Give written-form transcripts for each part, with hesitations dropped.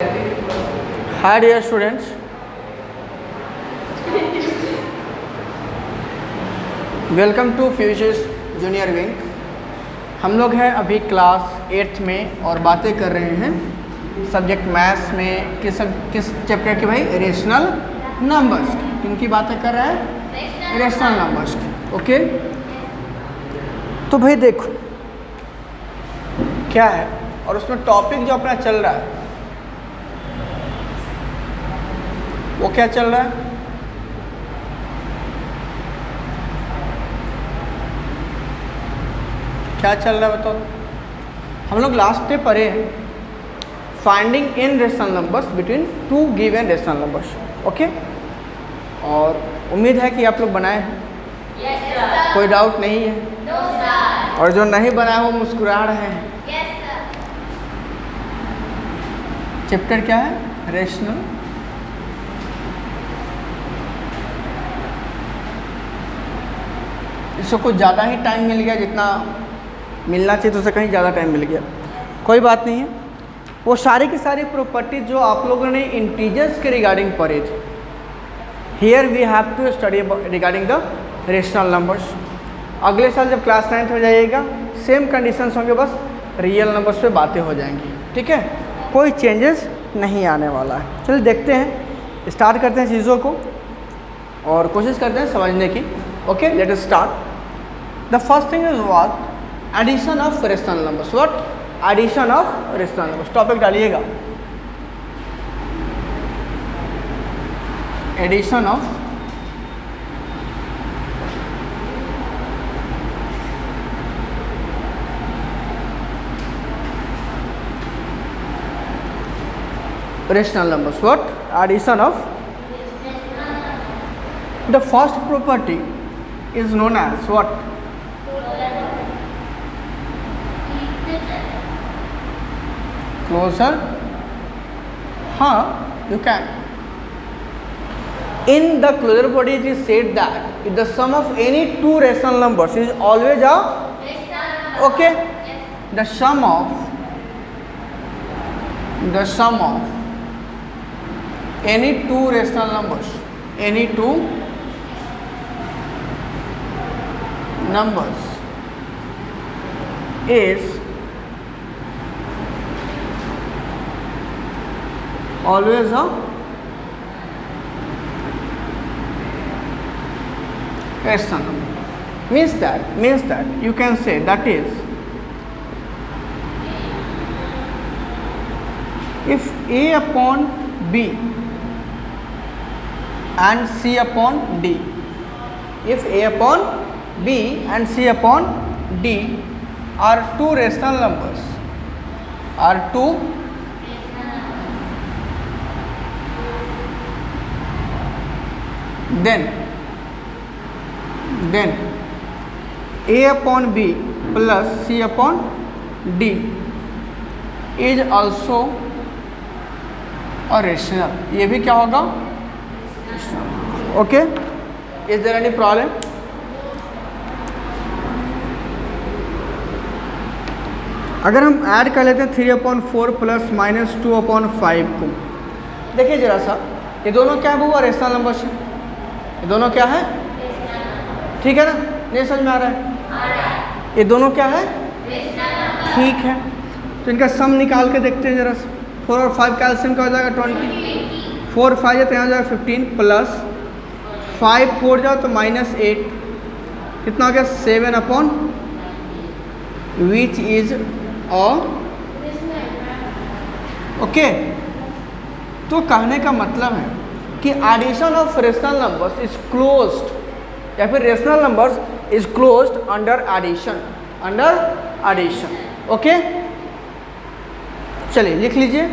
Hi dear students, welcome to futures junior wing. हम लोग हैं अभी क्लास 8th में और बातें कर रहे हैं सब्जेक्ट मैथ्स में किस चैप्टर की भाई? रेशनल नंबर्स की। किनकी बातें कर रहे हैं? रेशनल नंबर्स की। ओके, तो भाई देखो क्या है, और उसमें टॉपिक जो अपना चल रहा है वो क्या चल रहा है? क्या चल रहा है बताओ? हम लोग लास्ट में पढ़े हैं finding in rational numbers between two given rational numbers. Okay, और उम्मीद है कि आप लोग बनाए हैं। Yes, sir. कोई डाउट नहीं है? No, sir. और जो नहीं बनाए वो मुस्कुरा रहे हैं। Yes, sir. चैप्टर क्या है? रेशनल। इसको कुछ ज़्यादा ही टाइम मिल गया, जितना मिलना चाहिए तो उससे कहीं ज़्यादा टाइम मिल गया। कोई बात नहीं है, वो सारी की सारी प्रॉपर्टी जो आप लोगों ने इंटीजर्स के रिगार्डिंग पढ़ी थी, here we have to study regarding the rational numbers. अगले साल जब क्लास 9th में जाइएगा सेम कंडीशंस होंगे, बस रियल नंबर्स पे बातें हो जाएंगी। ठीक है, कोई चेंजेस नहीं आने वाला है। चलिए देखते हैं, स्टार्ट करते हैं चीज़ों को और कोशिश करते हैं समझने की। Okay, let us start. The first thing is what? Addition of rational numbers. What? Addition of rational numbers. Topic डालिएगा, addition of rational numbers. What? Addition of the first property is known as what? Closure. हाँ, you can. In the closure property it is said that if the sum of any two rational numbers is always a okay, the sum of any two rational numbers, any two numbers is always a rational number. Means that you can say that is if A upon B and C upon D, if A upon B and C upon D are two rational numbers, are two then A upon B plus C upon D is also a rational. ये भी क्या होगा? Okay, is there any problem? अगर हम add कर लेते हैं 3/4 plus -2/5 को, देखिए जरा सा, ये दोनों क्या है? वो रेशनल नंबर्स है। ये दोनों क्या है? ठीक है ना? नहीं समझ में आ रहा है? ये दोनों क्या है? ठीक है, तो इनका सम निकाल के देखते हैं जरा सा। 4 और 5 कैल्शियम का हो जाएगा 20, 4 5 जाए तो यहाँ जाएगा 15 प्लस 5 4 जाओ तो -8, कितना हो गया? 7/, विच इज ओके। तो कहने का मतलब है कि addition of rational numbers is closed, या फिर rational numbers is closed under addition, okay. चलिए लिख लीजिए,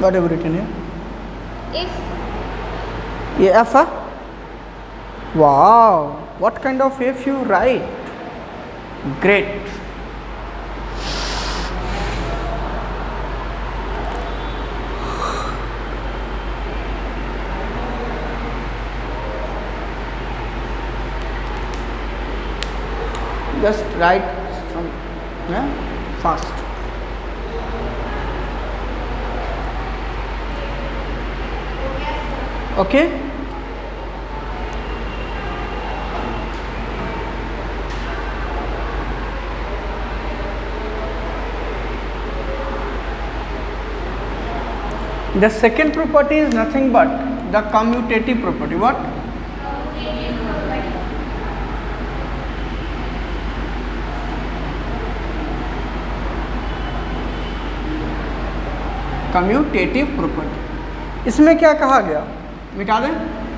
व्हाट एवर रिटन है। If ये एफ है? Wow, what kind of F you write, great. just write some fast. Okay. The second property is nothing but the commutative property. What? Commutative property. इसमें क्या कहा गया, मिटा दें?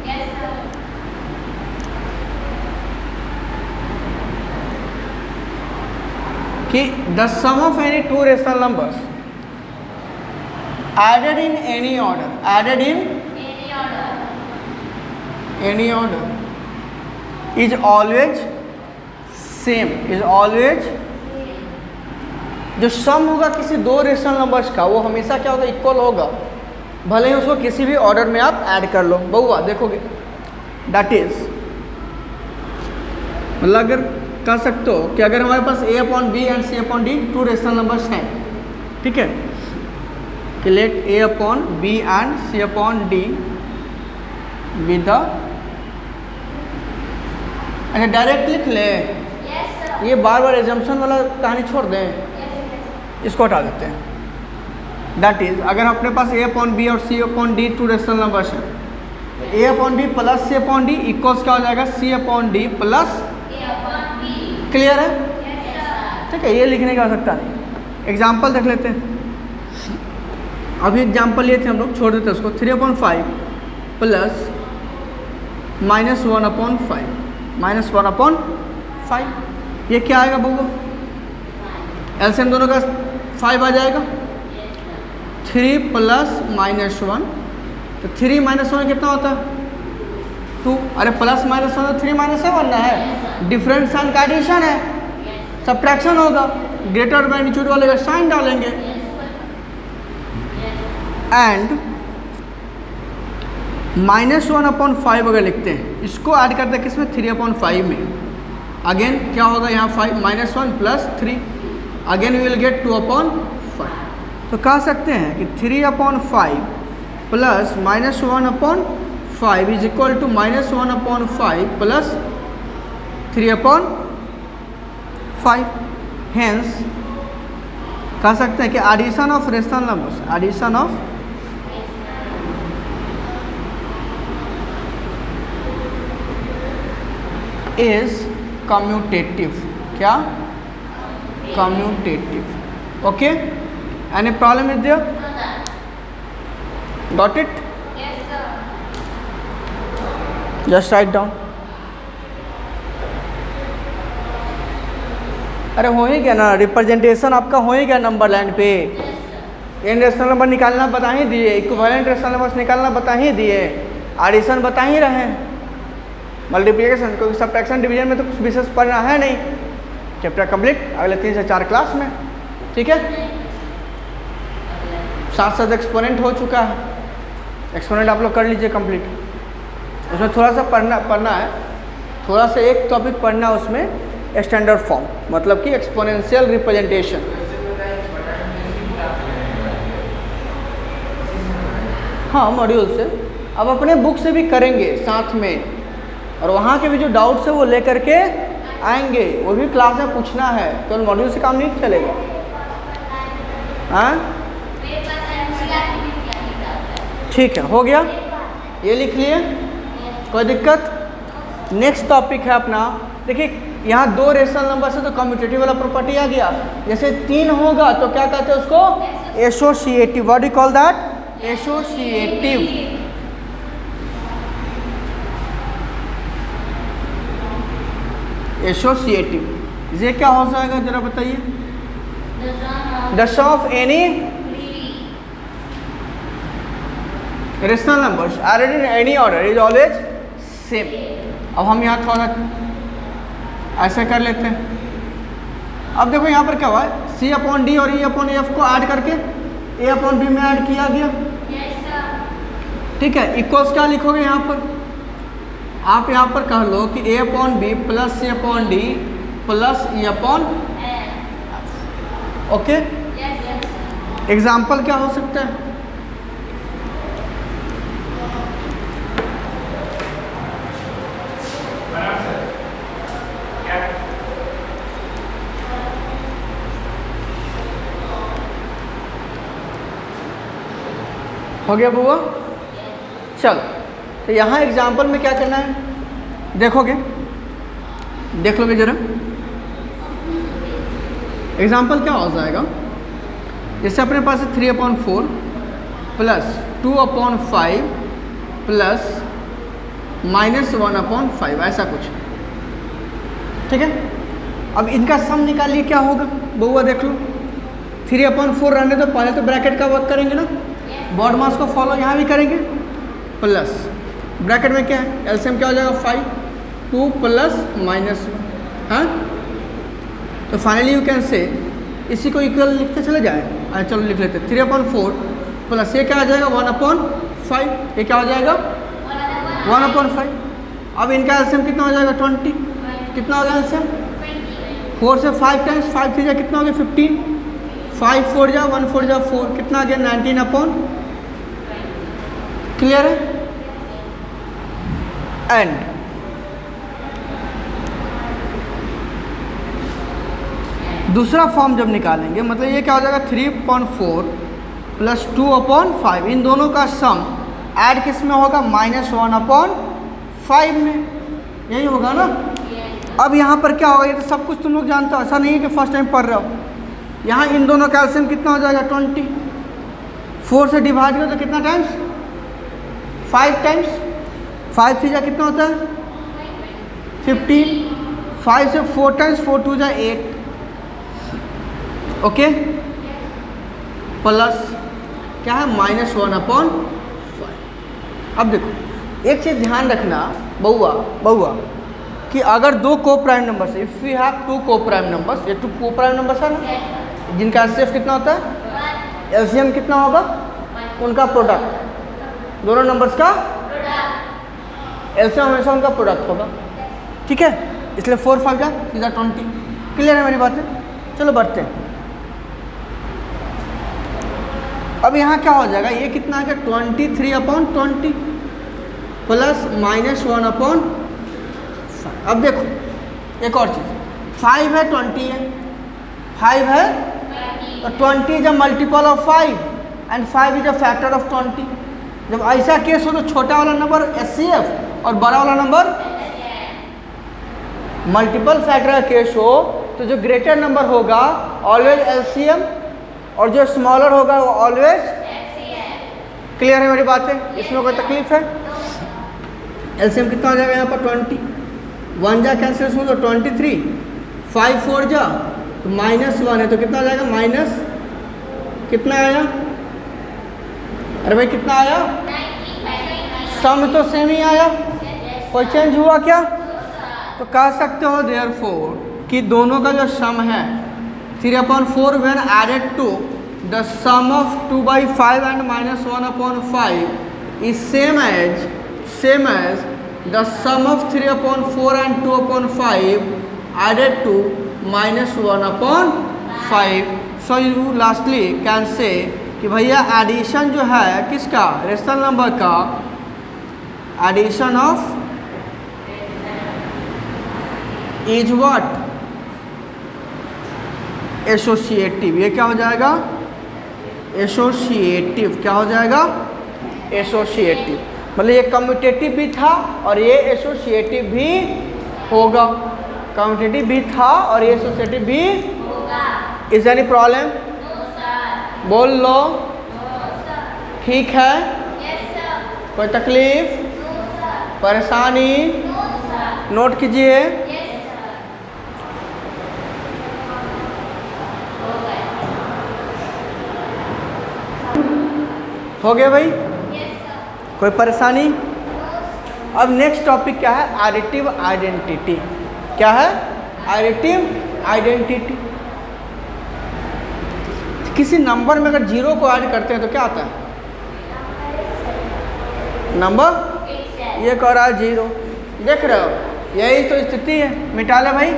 Yes, sir. कि the sum of any two rational numbers added in any order, added in Any order. any order is always same, is always, जो सम होगा किसी दो रेशनल नंबर्स का वो हमेशा क्या होगा, इक्वल होगा, भले ही उसको किसी भी ऑर्डर में आप ऐड कर लो। बहुआ देखोगे दैट इज, मतलब अगर कह सकते हो कि अगर हमारे पास a upon B and c upon D two rational numbers हैं, ठीक है, कि let a upon B and c upon D with the, अच्छा डायरेक्ट लिख ले, Yes, sir. ये बार बार एजम्पशन वाला कहानी छोड़ दें, Yes. इसको हटा देते हैं। दैट इज, अगर अपने पास a अपॉन बी और c upon D two rational numbers हैं, a upon B plus c upon D equals क्या हो जाएगा, c upon D plus, A upon B. Clear है? Yes, sir. ठीक है, ये लिखने की आवश्यकता नहीं। एग्जाम्पल देख लेते हैं। अभी एग्जाम्पल लिए थे हम लोग, छोड़ देते हैं उसको। 3/5 प्लस -1/5 -1/5, ये क्या आएगा बबू? एलसीएम दोनों का 5 आ जाएगा। 3 प्लस -1, तो 3 - 1 कितना होता है? 2। अरे प्लस माइनस 1 3 - 1 बनना है, डिफरेंट साइन का एडिशन है, सब्ट्रैक्शन होगा, ग्रेटर मैग्नीट्यूड वाले का साइन डालेंगे। एंड -1/5 अगर लिखते हैं, इसको ऐड करते हैं किसमें, 3/5 में। अगेन क्या होगा यहाँ, 5 -1 plus 3, again we will get 2/5। तो कह सकते हैं कि 3/5 plus -1/5 is equal to -1/5 plus 3/5। Hence कह सकते हैं कि addition of rational numbers, addition of is commutative. क्या? Commutative. Okay, any problem is there? No, sir. Got it? Yes, sir. Just write down. अरे हो ही गया ना, रिप्रेजेंटेशन आपका हो ही गया नंबर लाइन पे। एन रेशनल नंबर निकालना बता ही दिए, इक्विवेलेंट रेशनल नंबर्स निकालना बता ही दिए, एडिशन बता ही रहे हैं, मल्टीप्लिकेशन, क्योंकि सब्ट्रैक्शन डिवीजन में तो कुछ विशेष पढ़ना है नहीं। चैप्टर कंप्लीट अगले 3 से 4 क्लास में, ठीक है। साथ एक्सपोनेंट हो चुका है, एक्सपोनेंट आप लोग कर लीजिए कंप्लीट। उसमें थोड़ा सा पढ़ना है, थोड़ा सा एक टॉपिक पढ़ना है उसमें, स्टैंडर्ड फॉर्म, मतलब कि एक्सपोनेंशियल रिप्रेजेंटेशन। हाँ, मॉड्यूल से अब अपने बुक से भी करेंगे साथ में, और वहाँ के भी जो डाउट्स है वो लेकर के आएंगे, वो भी क्लास में पूछना है, तो मॉड्यूल से काम नहीं चलेगा। हाँ मेरे पास MCR भी क्या लिखा है? ठीक है, हो गया, ये लिख लिए, कोई दिक्कत? नेक्स्ट टॉपिक है अपना, देखिए यहाँ 2 रेशनल नंबर से तो कम्यूटेटिव वाला प्रॉपर्टी आ गया। जैसे 3 होगा तो क्या कहते हैं उसको, associative. What do call that? Associative. Associative ये क्या हो जाएगा जरा बताइए? The sum of the sum of any 3 rational numbers added in any order is always same। अब हम यहाँ थोड़ा ऐसा कर लेते हैं। अब देखो यहाँ पर क्या हुआ है, C अपॉन डी और E अपॉन एफ को ऐड करके A अपॉन बी में ऐड किया गया, Yes, sir. ठीक है। इक्वल्स क्या लिखोगे यहाँ पर, आप यहाँ पर कह लो कि A upon B plus C upon D plus E upon F. Okay. Yes sir. Example क्या हो सकता है? हो गया बुआ? चलो, तो यहाँ एग्जाम्पल में क्या करना है देखोगे, देख लोगे जरा। एग्जाम्पल क्या हो जाएगा, जैसे अपने पास है 3/4 प्लस 2/5 प्लस -1/5, ऐसा कुछ, ठीक है। अब इनका सम निकालिए, क्या होगा बउआ देख लो। 3/4 रहने दो, पहले तो ब्रैकेट का वर्क करेंगे ना, बॉड मास को फॉलो यहाँ भी करेंगे, प्लस ब्रैकेट में क्या है, एलसीएम क्या हो जाएगा 5, 2 प्लस -1, हाँ। तो फाइनली यू कैन से, इसी को इक्वल लिखते चले जाए। अच्छा चलो लिख लेते, 3/4 प्लस ये क्या आ जाएगा 1/5, ये क्या हो जाएगा 1/5। अब इनका एलसीएम कितना हो जाएगा 20, कितना हो गया एलसीएम 4 से 5 टाइम्स, 5 3 जा कितना हो गया 15, 5 4 जा 1 4 जा 4, कितना आ गया 19/। क्लियर है? एंड दूसरा फॉर्म जब निकालेंगे, मतलब ये क्या हो जाएगा 3/4 प्लस 2/5, इन दोनों का सम ऐड किस में होगा -1/5 में, यही होगा ना। अब यहाँ पर क्या होगा, ये तो सब कुछ तुम लोग जानते हो, ऐसा नहीं है कि फर्स्ट टाइम पढ़ रहे हो। यहाँ इन दोनों का एलसीएम कितना हो जाएगा 20, 4 से डिवाइड करो तो कितना टाइम्स 5 टाइम्स, 5 3 जा कितना होता है 15, 5 से 4 टाइम्स, 4 2 जा 8, ओके। प्लस क्या है -1/5। अब देखो एक चीज़ ध्यान रखना बउआ कि अगर दो coprime numbers, if we have 2 coprime numbers, ये 2 को प्राइम नंबर्स है ना, जिनका एलसीएम कितना होता है, एलसीएम कितना होगा, उनका प्रोडक्ट, दोनों नंबर्स का एलसीएम हमेशा उनका प्रोडक्ट होगा, ठीक है। इसलिए 4 5 जा सीधा 20। क्लियर है मेरी बातें? चलो बढ़ते हैं। अब यहाँ क्या हो जाएगा, ये कितना आ गया 23/20 प्लस -1/5। अब देखो एक और चीज़, 5 है 20 है, 5 है तो 20 is a multiple of 5 and 5 is a factor of 20। जब ऐसा केस हो तो छोटा वाला नंबर एचसीएफ और बड़ा वाला नंबर मल्टीपल फैक्टर का केस हो तो जो ग्रेटर नंबर होगा ऑलवेज एलसीएम और जो स्मॉलर होगा वो ऑलवेज एचसीएफ। क्लियर है मेरी बातें? इसमें कोई तकलीफ है? एलसीएम कितना हो जाएगा यहाँ पर 20, 1 जा कैंसिल हो तो 23, 5 4 जा तो -1 है तो कितना आ जाएगा माइनस, कितना आया, अरे भाई कितना आया, सम तो सेम ही आया, कोई चेंज हुआ क्या? तो कह सकते हो देयरफॉर कि दोनों का जो सम है 3/4 when added to the sum of 2/5 and -1/5 is same as the sum of 3/4 and 2/5 added to -1/5। So you lastly can say कि भैया एडिशन जो है किसका, रेशनल नंबर का addition of is what, associative. ये क्या हो जाएगा, एसोसिएटिव। क्या हो जाएगा, एसोसिएटिव। मतलब ये कम्यूटेटिव भी था और ये एसोसिएटिव भी होगा, कम्यूटेटिव भी था और ये एसोसिएटिव भी होगा। Is any problem? बोल लो। ठीक है? कोई तकलीफ, परेशानी? नोट कीजिए। हो गया भाई? कोई परेशानी? अब नेक्स्ट टॉपिक क्या है, एडिटिव आइडेंटिटी। क्या है, एडिटिव आइडेंटिटी। किसी नंबर में अगर 0 को ऐड करते हैं तो क्या आता है, नंबर ये कह रहा है 0। देख रहे हो, यही तो स्थिति है। मिटा ले भाई,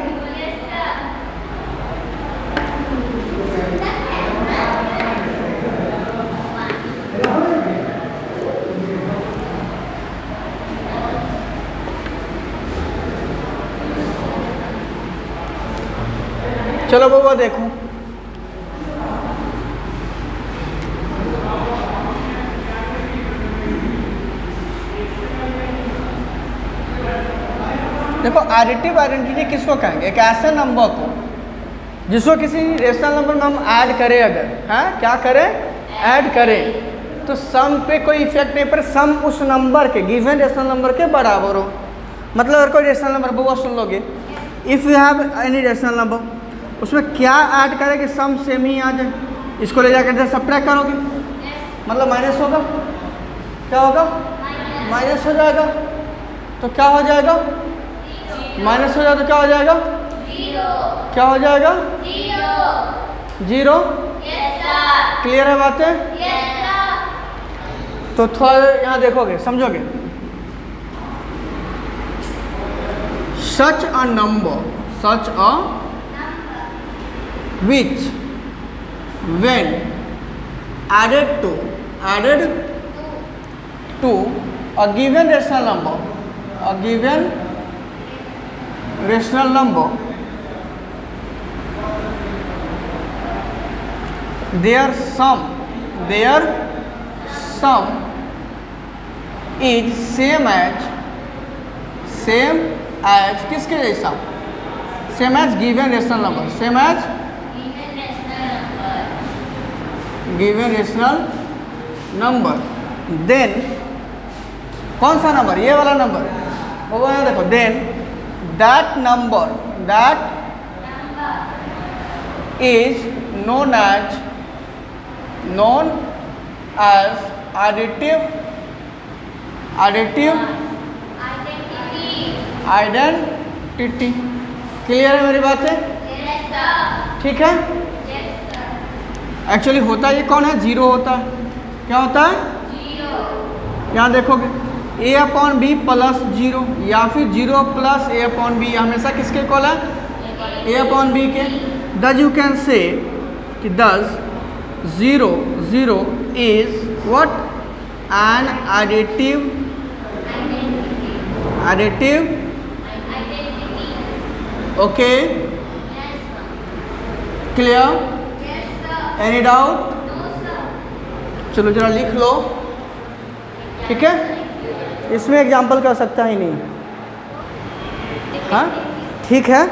चलो बउआ देखो, देखो एडिटिव आइडेंटिटी किसको कहेंगे? एक ऐसे नंबर को जिसको किसी रेशनल नंबर में हम ऐड करें, अगर हाँ क्या करें, ऐड करें, तो सम पे कोई इफेक्ट नहीं पड़े, सम उस नंबर के गिवन रेशनल नंबर के बराबर हो। मतलब अगर कोई रेशनल नंबर, बउआ सुन लोगे, if you have any rational number, उसमें क्या ऐड करें कि सम सेम ही आ जाए? इसको ले जाकर इधर सब्ट्रैक्ट करोगे, मतलब माइनस होगा, क्या होगा? माइनस हो जाएगा। तो क्या हो जाएगा? माइनस हो जाए तो क्या हो जाएगा? क्या हो जाएगा? जीरो। क्लियर है बातें? तो थोड़ा यहाँ देखोगे, समझोगे। Such a number, such a which when added to a given rational number, a given rational number, their sum is same as किसके जैसा? Same as given rational number, same as given rational number. Then कौन सा number? ये वाला number, वो यहाँ देखो। Then that number is known as additive identity। Clear है मेरी बात है? ठीक है। एक्चुअली होता ये कौन है? जीरो होता है। क्या होता है? जीरो। यहाँ देखोगे a upon B plus zero, या फिर zero plus a upon B, हमेशा किसके इक्वल है? a अपॉन बी के। दस यू कैन से कि this zero is what? An additive okay, clear? Any doubt? चलो जरा लिख लो, ठीक है। इसमें एग्जाम्पल कर सकता ही नहीं, हाँ ठीक है,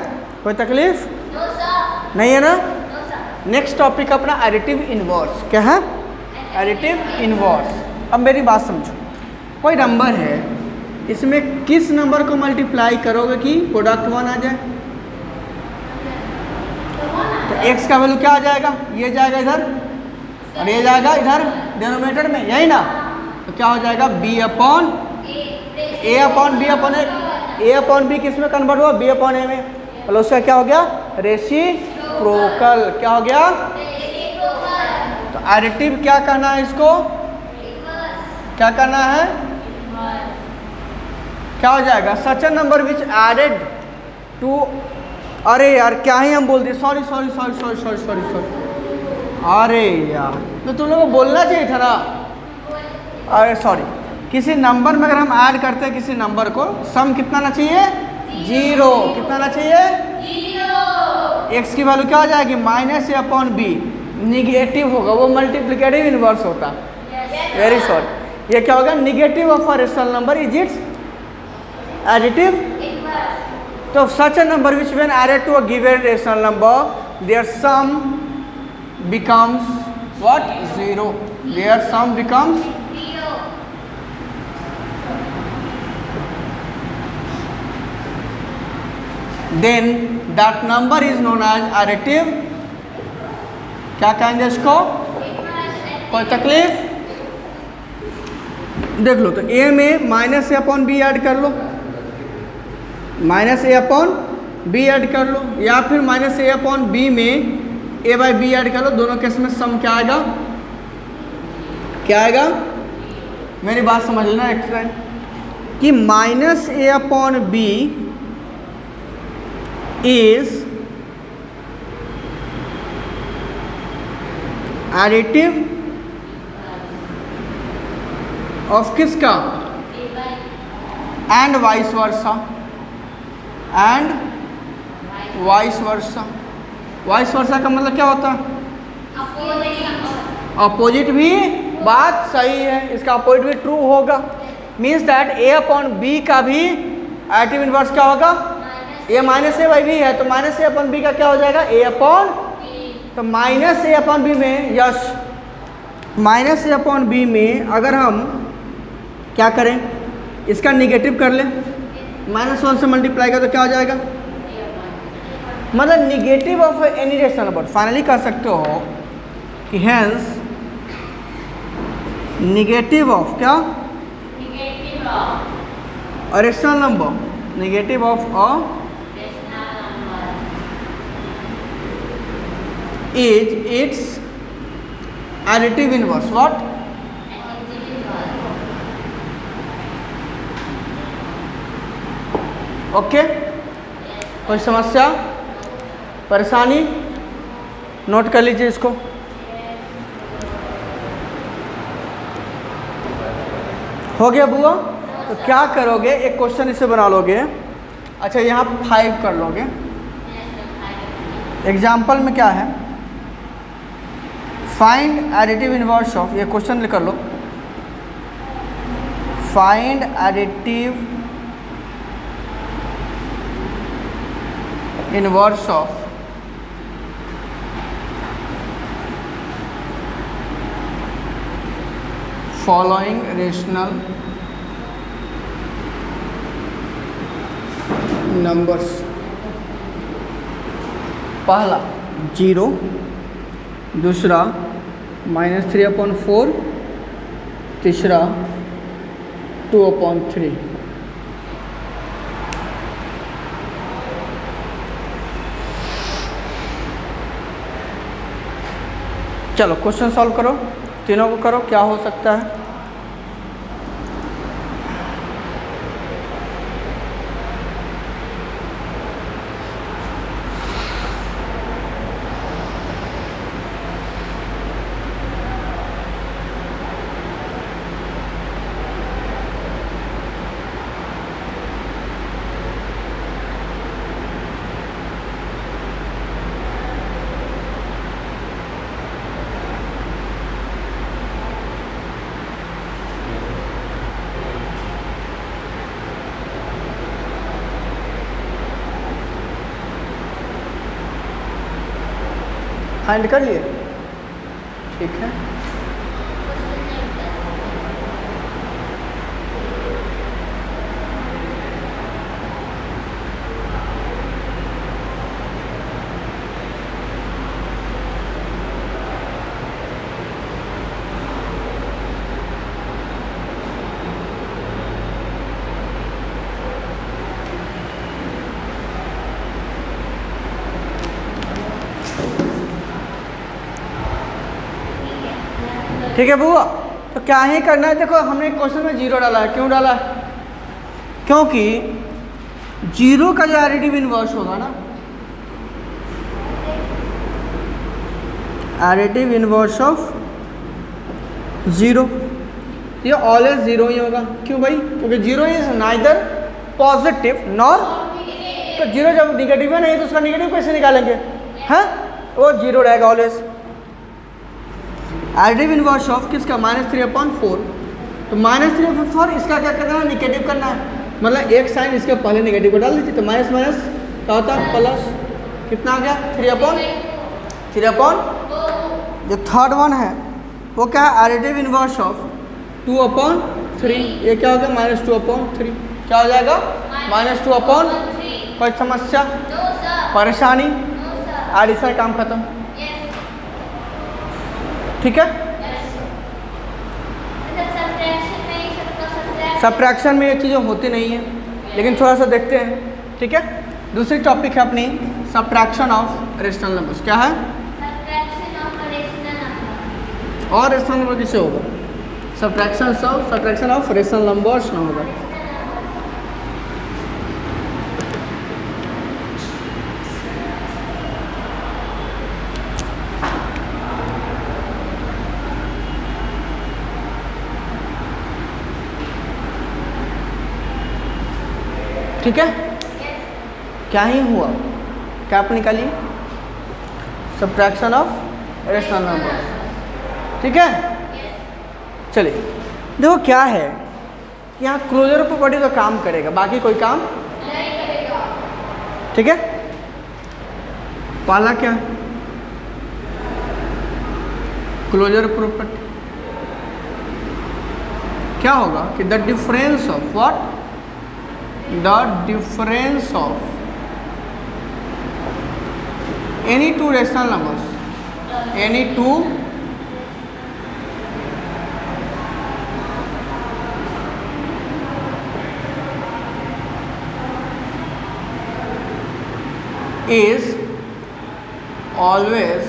कोई तकलीफ नहीं है ना। नेक्स्ट टॉपिक अपना एडिटिव इनवर्स। क्या है? Additive inverse. अब मेरी बात समझो, कोई नंबर है, इसमें किस नंबर को मल्टीप्लाई करोगे कि प्रोडक्ट वन आ जाए? तो x का वैल्यू क्या आ जाएगा? ये जाएगा इधर और ये जाएगा इधर डिनोमिनेटर में, यही ना। तो क्या हो जाएगा? b upon a upon b upon a upon b किस में कन्वर्ट हुआ? b अपॉन a में। मतलब उसका क्या हो गया? रेसिप्रोकल। क्या हो गया? तो एडिटिव क्या करना है इसको? क्या करना है? क्या हो जाएगा? Such a number which added to, अरे यार क्या ही हम बोल दिए, सॉरी। अरे यार तो तुम लोगों को बोलना चाहिए था ना। अरे सॉरी, किसी नंबर में अगर हम ऐड करते हैं किसी नंबर को, सम कितना आना चाहिए? जीरो। कितना आना चाहिए? जीरो। x की वैल्यू क्या हो जाएगी? Minus A upon B, negative होगा, वो मल्टीप्लिकेटिव इनवर्स होता। वेरी सॉरी, ये क्या होगा? Negative of a rational number is it's additive. तो such a number which when added to a given rational number, their sum becomes what? Zero. Their sum becomes zero. Then that number is known as additive। क्या कहेंगे इसको? कोई तकलीफ? देख लो, तो a में minus A upon B Ed कर लो, minus A upon B Ed कर लो, या फिर माइनस ए अपॉन बी में ए बाई बी ऐड कर लो। दोनों केस में सम क्या आएगा? क्या आएगा? मेरी बात समझ लेना एक टाइम कि minus A upon B is additive of किसका? And vice versa, vice versa का मतलब क्या होता है? अपोजिट अपोजिट भी बात सही है, इसका अपोजिट भी ट्रू होगा। Means that A upon B का भी एडिटिव इनवर्स क्या होगा? A minus A by B है, तो माइनस ए अपॉन बी का क्या हो जाएगा? ए अपॉन, तो माइनस ए अपॉन बी में, yes, minus A upon B में अगर हम क्या करें, इसका निगेटिव कर लें, -1 से मल्टीप्लाई कर तो क्या हो जाएगा? मतलब negative of any rational number. Finally कर सकते हो कि हेंस निगेटिव ऑफ क्या? Negative of rational number, negative of a rational number is it's additive inverse. What? Okay, कोई समस्या, परेशानी? नोट कर लीजिए इसको। हो गया बुआ? तो क्या करोगे, एक क्वेश्चन इसे बना लोगे। अच्छा, यहाँ 5 कर लोगे। एग्जाम्पल में क्या है? फाइंड एडिटिव इनवर्स ऑफ, ये क्वेश्चन लिख कर लो। Find additive inverse of following rational numbers. पहला 0, दूसरा -3/4, तीसरा 2/3। चलो क्वेश्चन सॉल्व करो, तीनों को करो, क्या हो सकता है? फाइंड कर लिए? ठीक है, ठीक है बुआ। तो क्या ही करना है, देखो हमने क्वेश्चन में 0 डाला है। क्यों डाला है? क्योंकि 0 का जो एडिटिव इनवर्स होगा ना, एडिटिव इनवर्स ऑफ 0, ये ऑलवेज 0 ही होगा। क्यों भाई? क्योंकि 0 इज नाइदर पॉजिटिव नॉर, तो 0 जब निगेटिव है नहीं तो उसका निगेटिव कैसे निकालेंगे? हैं, वो 0 रहेगा ऑलवेज। एडिटिव इनवर्स ऑफ किसका? -3/4। तो -3/4 इसका क्या करना है? निगेटिव करना है। मतलब एक साइन इसके पहले निगेटिव को डाल दीजिए, तो माइनस माइनस क्या होता है? प्लस। कितना आ गया? 3/4। जो थर्ड वन है वो क्या है? Additive inverse of 2/3। ये क्या हो गया? -2/3। क्या हो जाएगा? -2/3। कोई समस्या, परेशानी? एडिशन काम खत्म। ठीक है, सब्ट्रैक्शन में ये चीज़ें होती नहीं है, लेकिन थोड़ा सा देखते हैं। ठीक है, दूसरी टॉपिक है अपनी सब्ट्रैक्शन ऑफ रेशनल नंबर्स। क्या है? और रेशनल नंबर किससे होगा? सब्ट्रैक्शन ऑफ रेशनल नंबर्स ना होगा। ठीक है, क्या ही हुआ? कैप निकालिए। Subtraction of rational number. ठीक है, चलिए देखो क्या है कि यहाँ क्लोजर प्रॉपर्टी तो काम करेगा, बाकी कोई काम नहीं करेगा। ठीक है। पहला क्या, क्लोजर प्रॉपर्टी क्या होगा कि the difference of what, the difference of any two rational numbers, any two is always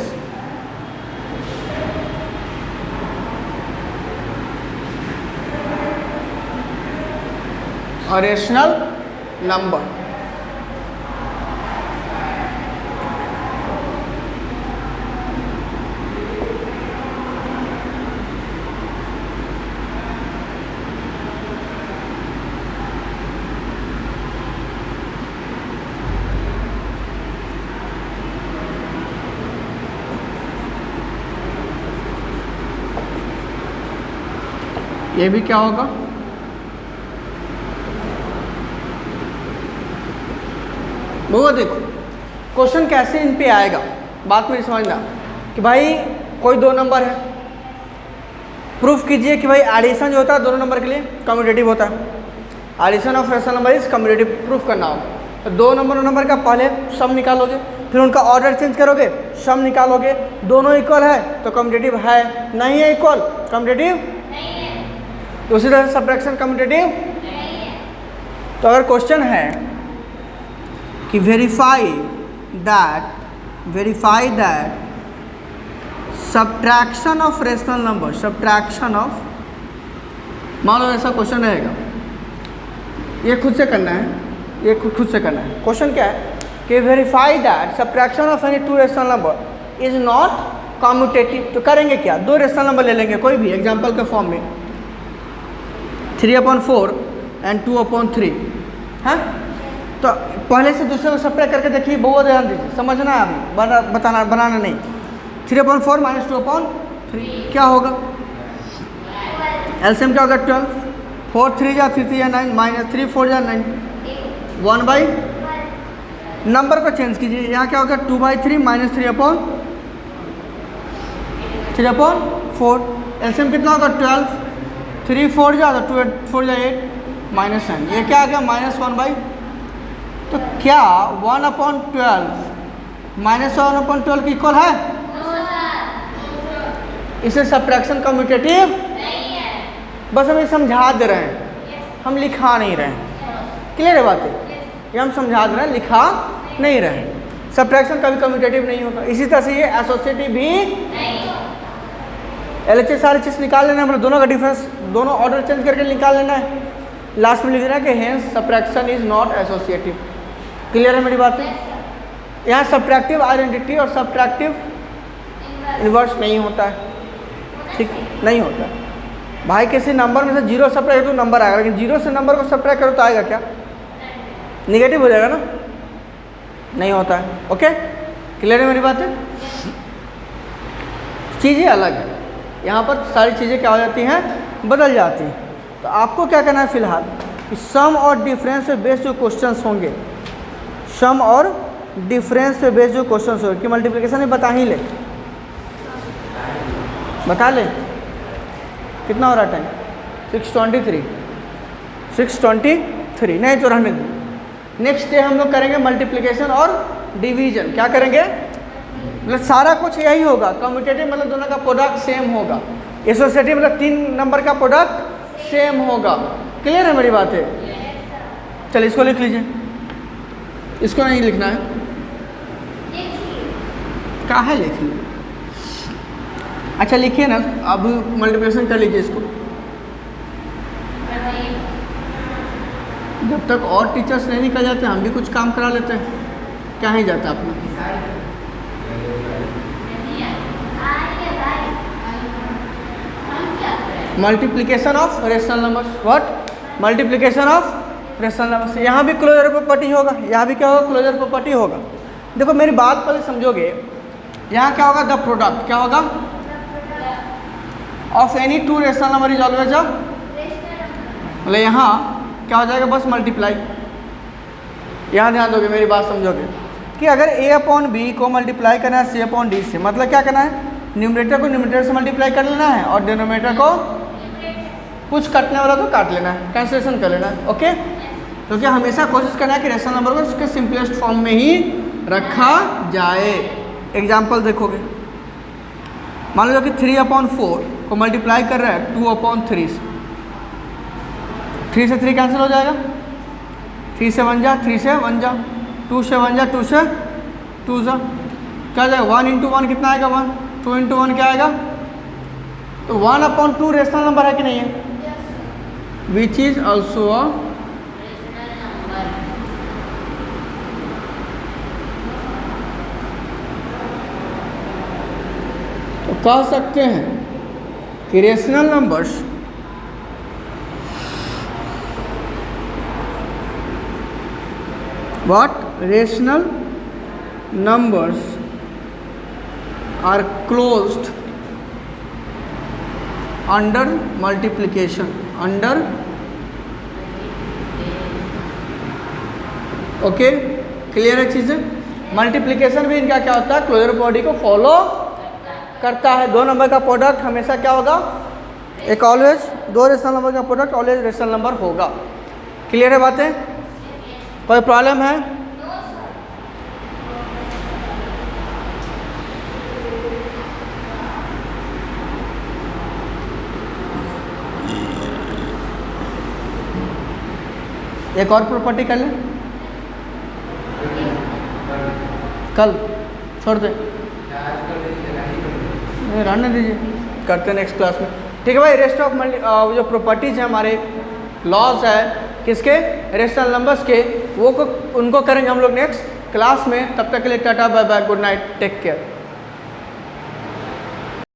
a rational number। ये भी क्या होगा, वो देखो क्वेश्चन कैसे इन पे आएगा, बात मेरी समझना कि भाई कोई दो नंबर है, प्रूफ कीजिए कि भाई एडिशन जो होता है दोनों नंबर के लिए कम्यूटेटिव होता है। Addition of rational number is commutative, proof करना होगा। तो दो नंबर का पहले सम निकालोगे, फिर उनका ऑर्डर चेंज करोगे, सम निकालोगे, दोनों इक्वल है तो कम्यूटेटिव है, नहीं है इक्वल कम्यूटेटिव नहीं है। तो उसी तरह सब्ट्रैक्शन कम्यूटेटिव नहीं है। तो अगर क्वेश्चन है कि verify that subtraction of rational number, subtraction of, मान लो ऐसा क्वेश्चन रहेगा, ये खुद से करना है, ये खुद से करना है। क्वेश्चन क्या है कि verify that subtraction of any two rational number is not commutative. तो करेंगे क्या, दो रेशनल नंबर ले लेंगे कोई भी एग्जाम्पल के फॉर्म में, 3/4 एंड 2/3 है। तो पहले से दूसरे को सब्ट्रैक्ट करके देखिए, बहुत ध्यान दीजिए, समझना है अभी, बताना बनाना नहीं। 3/4 - 2/3 क्या होगा, एलसीएम क्या होगा 12, 4 3 जा 3 3 या 9, -3 4 जा 9, 1/, नंबर को चेंज कीजिए, यहाँ क्या होगा 2/3 - 3/4, एलसीएम कितना होगा 12, 3 4 जा 2 4 जा 8, -9, ये क्या आ गया -1/। तो क्या 1/12 -1/12 की इक्वल है, इसे सब्ट्रैक्शन कम्यूटेटिव नहीं है। बस हम ये समझा दे रहे हैं, हम लिखा नहीं रहे हैं। क्लियर है बात है, ये हम समझा दे रहे हैं, लिखा नहीं रहे हैं। सब्ट्रैक्शन कभी कम्यूटेटिव नहीं होगा। इसी तरह से ये एसोसिएटिव भी नहीं हो। एलएचएस सारी चीज़ निकाल लेना है, मतलब दोनों का डिफरेंस, दोनों ऑर्डर चेंज करके निकाल लेना है। लास्ट में लिख देना है कि hence subtraction is not associative. Clear है मेरी बात है। यहाँ सब्ट्रैक्टिव आइडेंटिटी और सब्ट्रैक्टिव इन्वर्स नहीं होता है, ठीक नहीं होता है भाई। किसी नंबर में से जीरो सब्ट्रैक्ट तो नंबर आएगा, लेकिन जीरो से नंबर को सब्ट्रैक्ट करो तो आएगा क्या, निगेटिव हो जाएगा ना, नहीं होता है। ओके, क्लियर है मेरी बात है। चीज़ें अलग है, यहाँ पर सारी चीज़ें क्या हो जाती हैं, बदल जाती हैं। तो आपको क्या करना है फिलहाल कि सम और डिफरेंस पे बेस्ड जो क्वेश्चंस होंगे, सम और डिफरेंस पे बेस्ड जो क्वेश्चंस होंगे, कि मल्टीप्लिकेशन में बता ही ले, बता ले कितना हो रहा टाइम, 6:23 नहीं तो रहने दो। नेक्स्ट डे हम लोग करेंगे मल्टीप्लिकेशन और डिवीजन। क्या करेंगे, मतलब सारा कुछ यही होगा। कम्यूटेटिव मतलब दोनों का प्रोडक्ट सेम होगा, एसोसिएटिव मतलब 3 नंबर का प्रोडक्ट सेम होगा। क्लियर है मेरी बात है। चलिए इसको लिख लीजिए, इसको नहीं लिखना है, कहाँ है लिख लीजिए। अच्छा लिखिए ना, अब मल्टीप्लिकेशन कर लीजिए इसको। जब तक और टीचर्स नहीं निकल जाते हम भी कुछ काम करा लेते हैं, क्या ही जाता अपना। Multiplication of rational numbers, what, multiplication of rational numbers. यहाँ भी क्लोजर प्रॉपर्टी होगा, यहाँ भी क्या होगा, क्लोजर प्रॉपर्टी होगा। देखो मेरी बात पहले समझोगे यहाँ क्या होगा, द प्रोडक्ट क्या होगा of any two rational number is always a, मतलब यहाँ क्या हो जाएगा, बस मल्टीप्लाई। यहाँ ध्यान दोगे, मेरी बात समझोगे कि अगर a अपॉन बी को मल्टीप्लाई करना है c अपॉन डी से, मतलब क्या करना है, न्यूमरेटर को न्यूमरेटर से मल्टीप्लाई कर लेना है और डिनोमिनेटर को कुछ कटने वाला तो काट लेना है, कैंसिलेशन कर लेना है। ओके, क्योंकि हमेशा कोशिश करना है कि रेशनल नंबर को उसके सिंपलेस्ट फॉर्म में ही रखा जाए। एग्जाम्पल देखोगे, मान लो कि 3/4 को मल्टीप्लाई कर रहा है 2/3 से, 3 से 3 कैंसिल हो जाएगा, 3 से 1 जा, 3 से 1 जा, 2 से 1 जा, 2 से 2 जा, क्या जाएगा 1 इंटू 1 कितना आएगा 1, 2 इंटू 1 क्या आएगा, तो 1/2 रेशनल नंबर है कि नहीं है, विच इज ऑल्सो अ तो कह सकते हैं कि rational numbers rational numbers are closed under multiplication, under okay clear है चीज़ें। मल्टीप्लिकेशन भी इनका क्या होता है, क्लोजर बॉडी को फॉलो करता है। दो नंबर का प्रोडक्ट हमेशा क्या होगा, एक ऑलवेज, दो रेशनल नंबर का प्रोडक्ट ऑलवेज रेशनल नंबर होगा। क्लियर है बातें, कोई प्रॉब्लम है? एक और प्रॉपर्टी कर लें, कल छोड़ दें, रहने दीजिए, करते हैं नेक्स्ट क्लास में। ठीक है भाई, रेस्ट ऑफ जो प्रॉपर्टीज हैं हमारे, लॉज है किसके, रेशनल नंबर्स के, वो उनको करेंगे हम लोग नेक्स्ट क्लास में। तब तक के लिए tata bye bye, good night, take care.